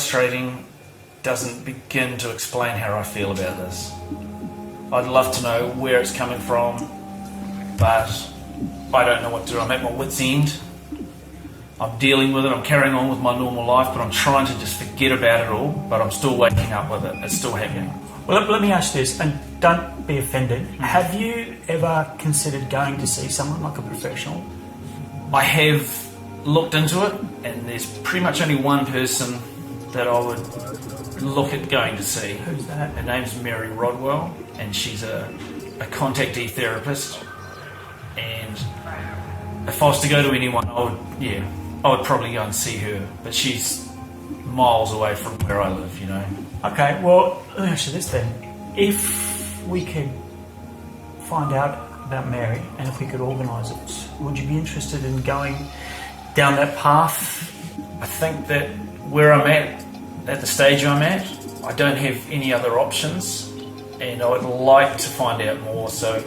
illustrating doesn't begin to explain how I feel about this. I'd love to know where it's coming from, but I don't know what to do. I'm at my wit's end. I'm dealing with it, I'm carrying on with my normal life, but I'm trying to just forget about it all, but I'm still waking up with it. It's still happening. Well, let me ask this, and don't be offended. Have you ever considered going to see someone like a professional? I have looked into it, and there's pretty much only one person that I would look at going to see. Who's that? Her name's Mary Rodwell, and she's a contactee therapist. And if I was to go to anyone, I would probably go and see her. But she's miles away from where I live, you know. Okay, well, let me ask you this then. If we could find out about Mary, and if we could organise it, would you be interested in going down that path? I think that where I'm at the stage I'm at, I don't have any other options, and I would like to find out more. So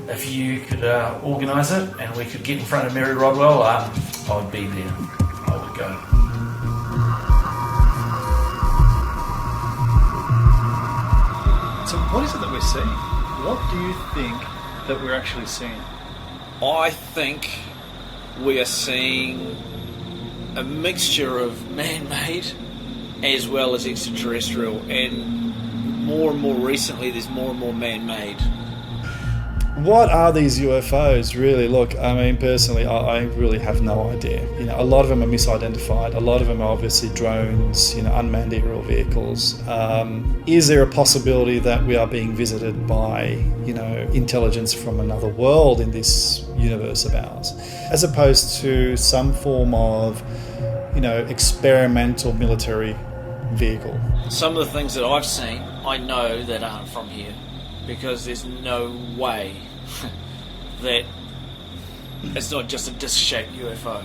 if you could organise it and we could get in front of Mary Rodwell, I would be there. I would go. So what is it that we're seeing? What do you think that we're actually seeing? I think we are seeing a mixture of man-made as well as extraterrestrial, and more recently there's more and more man-made. What are these UFOs really? Look, I mean, personally, I really have no idea. You know, a lot of them are misidentified. A lot of them are obviously drones, you know, unmanned aerial vehicles. Is there a possibility that we are being visited by, you know, intelligence from another world in this universe of ours, as opposed to some form of, you know, experimental military vehicle? Some of the things that I've seen, I know that aren't from here, because there's no way that it's not just a disc-shaped UFO.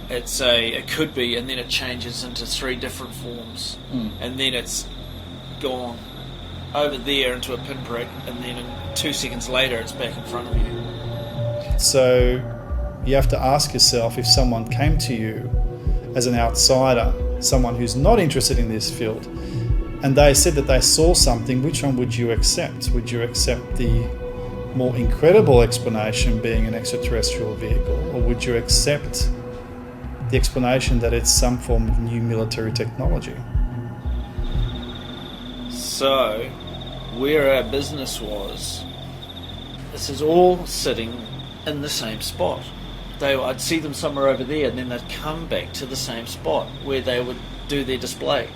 It could be, and then it changes into 3 different forms, and then it's gone over there into a pinprick, and then 2 seconds later it's back in front of you. So you have to ask yourself, if someone came to you as an outsider, someone who's not interested in this field, and they said that they saw something, which one would you accept? Would you accept the more incredible explanation being an extraterrestrial vehicle, or would you accept the explanation that it's some form of new military technology? So, where our business was, this is all sitting in the same spot. I'd see them somewhere over there, and then they'd come back to the same spot where they would do their display.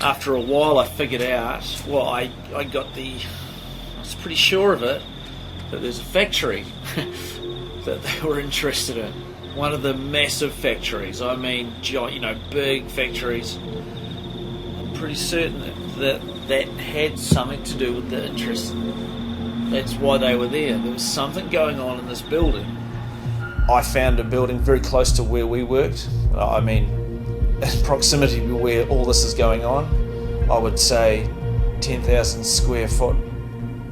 After a while I figured out, I was pretty sure of it, that there's a factory that they were interested in. One of the massive factories, I mean, you know, big factories. I'm pretty certain that had something to do with the interest. That's why they were there. There was something going on in this building. I found a building very close to where we worked. I mean, in proximity to where all this is going on. I would say 10,000 square foot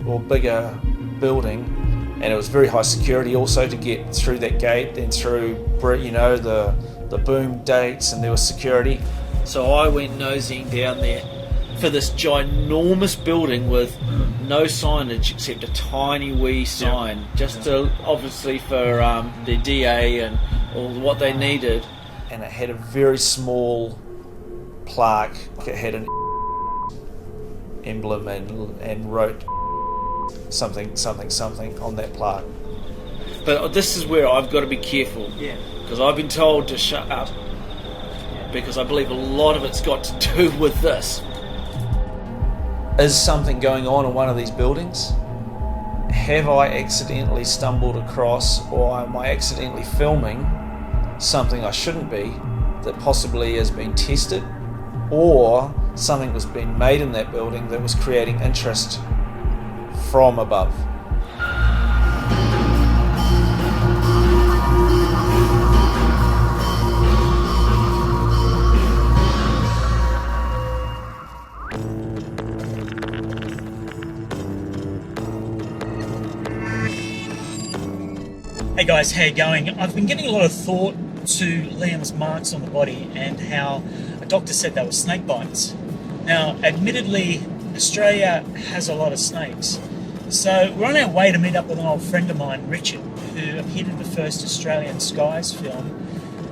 or bigger building, and it was very high security also to get through that gate, then through, you know, the boom dates, and there was security. So I went nosing down there for this ginormous building with no signage except a tiny wee sign, just to, obviously for the DA and all what they needed. And it had a very small plaque. It had an emblem and wrote something on that plaque. But this is where I've got to be careful, because I've been told to shut up, because I believe a lot of it's got to do with this. Is something going on in one of these buildings? Have I accidentally stumbled across, or am I accidentally filming something I shouldn't be, that possibly has been tested, or something was being made in that building that was creating interest from above? Hey guys, how you going? I've been getting a lot of thought to Liam's marks on the body and how a doctor said they were snake bites. Now, admittedly, Australia has a lot of snakes. So we're on our way to meet up with an old friend of mine, Richard, who appeared in the first Australian Skies film.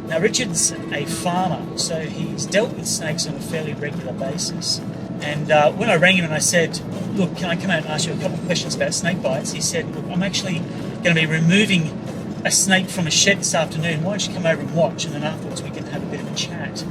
Now, Richard's a farmer, so he's dealt with snakes on a fairly regular basis. And when I rang him and I said, look, can I come out and ask you a couple of questions about snake bites? He said, look, I'm actually going to be removing a snake from a shed this afternoon. Why don't you come over and watch, and then afterwards we can have a bit of a chat.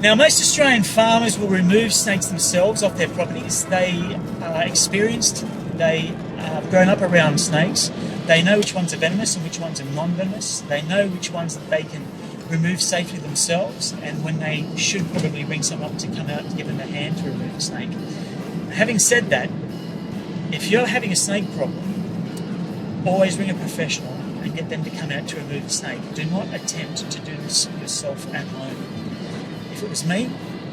Now, most Australian farmers will remove snakes themselves off their properties. They are experienced. They have grown up around snakes. They know which ones are venomous and which ones are non-venomous. They know which ones that they can remove safely themselves, and when they should probably ring someone up to come out and give them a hand to remove a snake. Having said that, if you're having a snake problem, always ring a professional and get them to come out to remove the snake. Do not attempt to do this yourself at home. If it was me,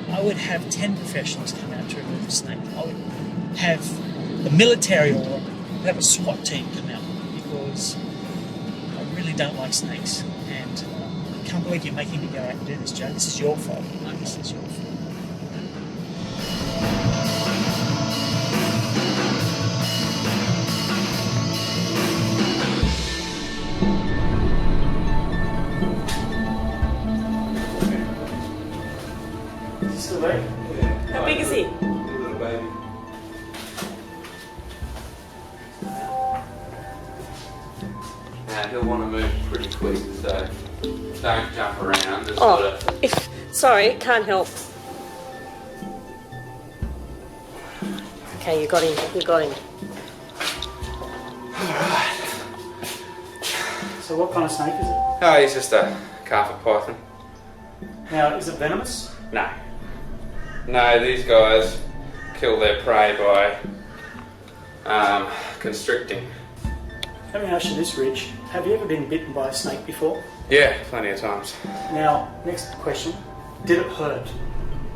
I would have 10 professionals come out to remove the snake. I would have the military or have a SWAT team come out, because I really don't like snakes. And I can't believe you're making me go out and do this, Joe. This is your fault. This is your fault. How big is he? Little baby. Now he'll want to move pretty quick, so don't jump around. Just sort of. Sorry, can't help. Okay, you got him. You got him. So what kind of snake is it? Oh, he's just a carpet python. Now, is it venomous? No. No, these guys kill their prey by constricting. Let me ask you this, Rich. Have you ever been bitten by a snake before? Yeah, plenty of times. Now, next question. Did it hurt?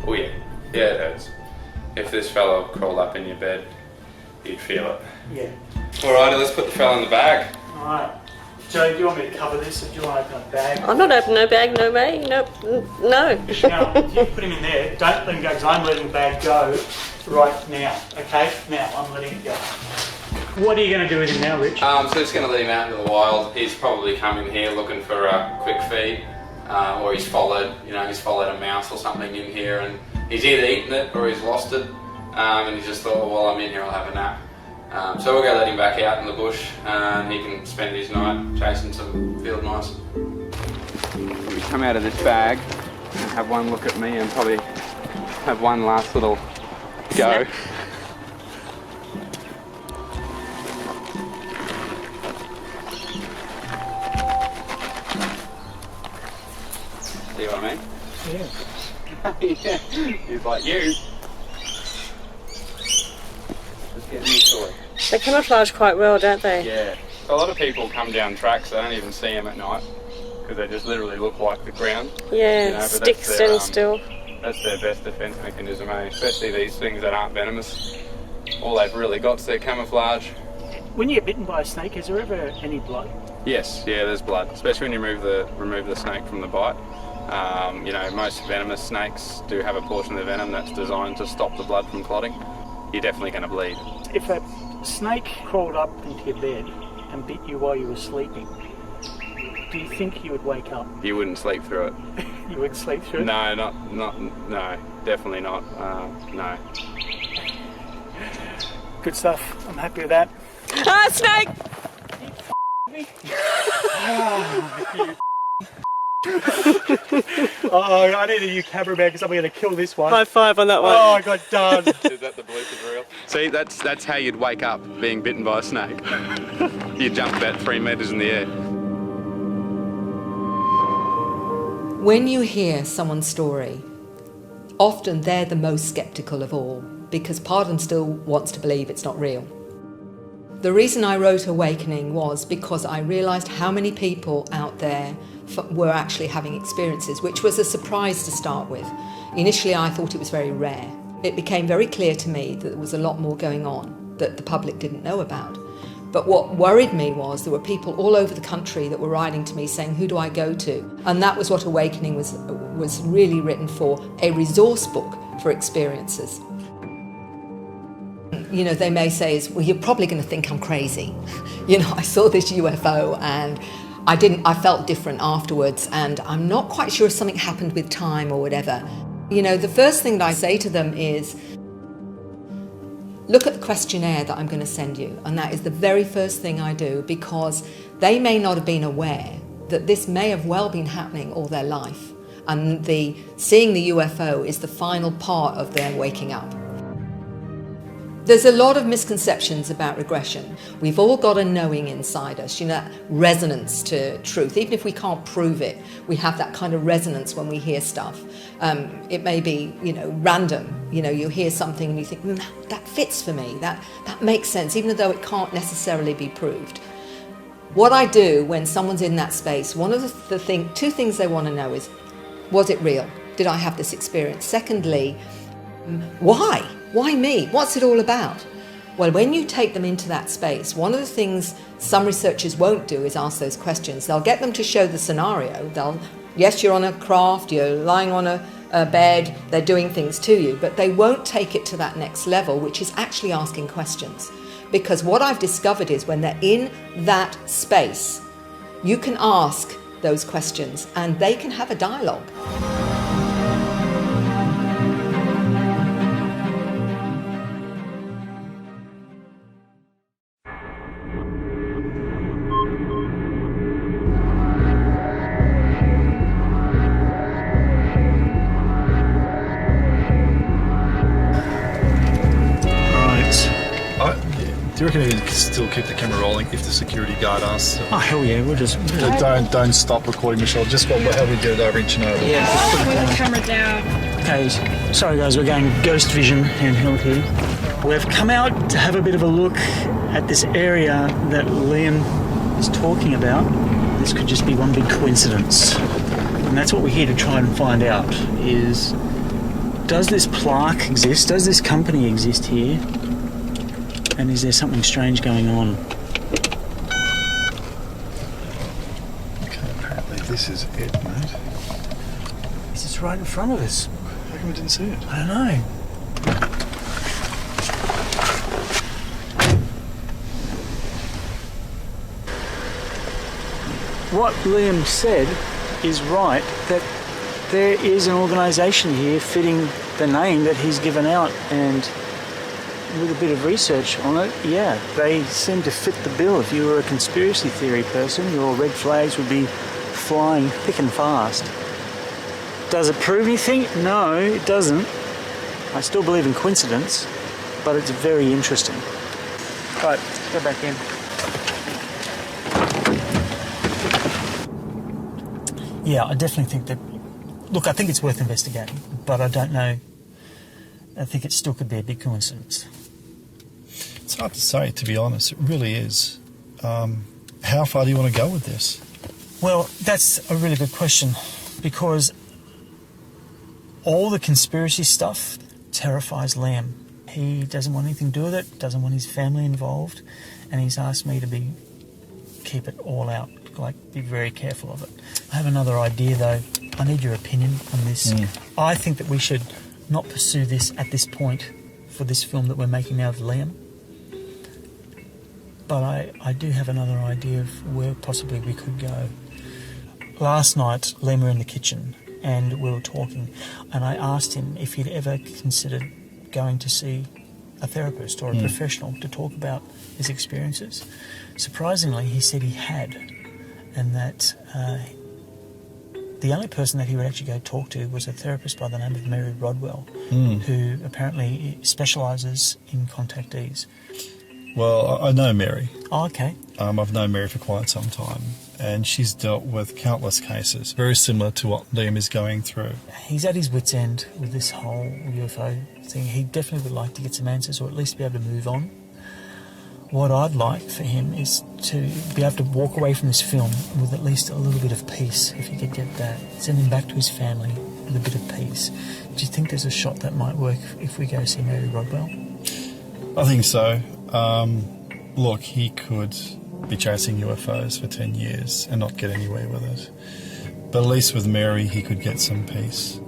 Oh yeah, yeah it hurts. If this fellow crawled up in your bed, you'd feel it. Yeah. Alrighty, let's put the fella in the bag. Alright. Joe, do you want me to cover this, or do you want to open a bag? I'm not opening no bag, no way. No. Now, if you put him in there, don't let him go, because I'm letting the bag go right now. Okay? Now, I'm letting it go. What are you going to do with him now, Rich? So just going to let him out into the wild. He's probably come in here looking for a quick feed, or he's followed a mouse or something in here, and he's either eaten it or he's lost it, and he just thought, well, while I'm in here, I'll have a nap. So we're going to let him back out in the bush, and he can spend his night chasing some field mice. We come out of this bag and have one look at me, and probably have one last little go. See what I mean? Yeah. He's like, you. Just getting used to it. They camouflage quite well, don't they? Yeah. So a lot of people come down tracks, they don't even see them at night, because they just literally look like the ground. Yeah, but stick that's their, still. That's their best defence mechanism, eh? Especially these things that aren't venomous. All they've really got is their camouflage. When you get bitten by a snake, is there ever any blood? Yes, yeah, there's blood, especially when you remove the snake from the bite. Most venomous snakes do have a portion of the venom that's designed to stop the blood from clotting. You're definitely going to bleed. If a snake crawled up into your bed and bit you while you were sleeping, do you think you would wake up? You wouldn't sleep through it. You wouldn't sleep through it? No, no, definitely not. No. Good stuff. I'm happy with that. Ah, snake! Oh, I need a new camera bag because I'm going to kill this one. High five on that one. Oh, I got done. Is that the bloopers reel? See, that's how you'd wake up being bitten by a snake. You jump about 3 metres in the air. When you hear someone's story, often they're the most sceptical of all, because part of them still wants to believe it's not real. The reason I wrote Awakening was because I realised how many people out there were actually having experiences, which was a surprise to start with. Initially, I thought it was very rare. It became very clear to me that there was a lot more going on that the public didn't know about. But what worried me was there were people all over the country that were writing to me saying, who do I go to? And that was what Awakening was really written for, a resource book for experiences. You know, they may say, well, you're probably going to think I'm crazy. You know, I saw this UFO and I felt different afterwards, and I'm not quite sure if something happened with time or whatever. You know, the first thing that I say to them is, look at the questionnaire that I'm going to send you. And that is the very first thing I do, because they may not have been aware that this may have well been happening all their life. And seeing the UFO is the final part of their waking up. There's a lot of misconceptions about regression. We've all got a knowing inside us, you know, that resonance to truth. Even if we can't prove it, we have that kind of resonance when we hear stuff. It may be, you know, random. You know, you hear something and you think, that fits for me, that makes sense, even though it can't necessarily be proved. What I do when someone's in that space, one of two things they want to know is, was it real? Did I have this experience? Secondly, why? Why me? What's it all about? Well, when you take them into that space, one of the things some researchers won't do is ask those questions. They'll get them to show the scenario. Yes, you're on a craft, you're lying on a bed, they're doing things to you, but they won't take it to that next level, which is actually asking questions. Because what I've discovered is when they're in that space, you can ask those questions and they can have a dialogue. Do you reckon you can still keep the camera rolling if the security guard asks? Oh, hell yeah, we'll just... Don't stop recording, Michelle. Just how we get it over in Chernobyl. Yeah. Put the camera down. Okay, sorry guys, we're going Ghost Vision handheld here. We've come out to have a bit of a look at this area that Liam is talking about. This could just be one big coincidence. And that's what we're here to try and find out is, does this plaque exist? Does this company exist here? And is there something strange going on? Okay, apparently this is it, mate. It's just right in front of us. How come we didn't see it? I don't know. What Liam said is right, that there is an organisation here fitting the name that he's given out, and with a bit of research on it, yeah, they seem to fit the bill. If you were a conspiracy theory person, your red flags would be flying thick and fast. Does it prove anything? No, it doesn't. I still believe in coincidence, but it's very interesting. Right, go back in. Yeah, I definitely think that... Look, I think it's worth investigating, but I don't know. I think it still could be a big coincidence. It's hard to say, to be honest. It really is. How far do you want to go with this? Well, that's a really good question, because all the conspiracy stuff terrifies Liam. He doesn't want anything to do with it, doesn't want his family involved, and he's asked me to keep it all out, be very careful of it. I have another idea, though. I need your opinion on this. I think that we should not pursue this at this point for this film that we're making now of Liam. But I do have another idea of where possibly we could go. Last night, Liam were in the kitchen and we were talking, and I asked him if he'd ever considered going to see a therapist or a professional to talk about his experiences. Surprisingly, he said he had, and that the only person that he would actually go talk to was a therapist by the name of Mary Rodwell, who apparently specialises in contactees. Well, I know Mary. Oh, okay. I've known Mary for quite some time, and she's dealt with countless cases, very similar to what Liam is going through. He's at his wit's end with this whole UFO thing. He definitely would like to get some answers, or at least be able to move on. What I'd like for him is to be able to walk away from this film with at least a little bit of peace, if he could get that. Send him back to his family with a bit of peace. Do you think there's a shot that might work if we go see Mary Rodwell? I think so. look, he could be chasing UFOs for 10 years and not get anywhere with it. But at least with Mary, he could get some peace.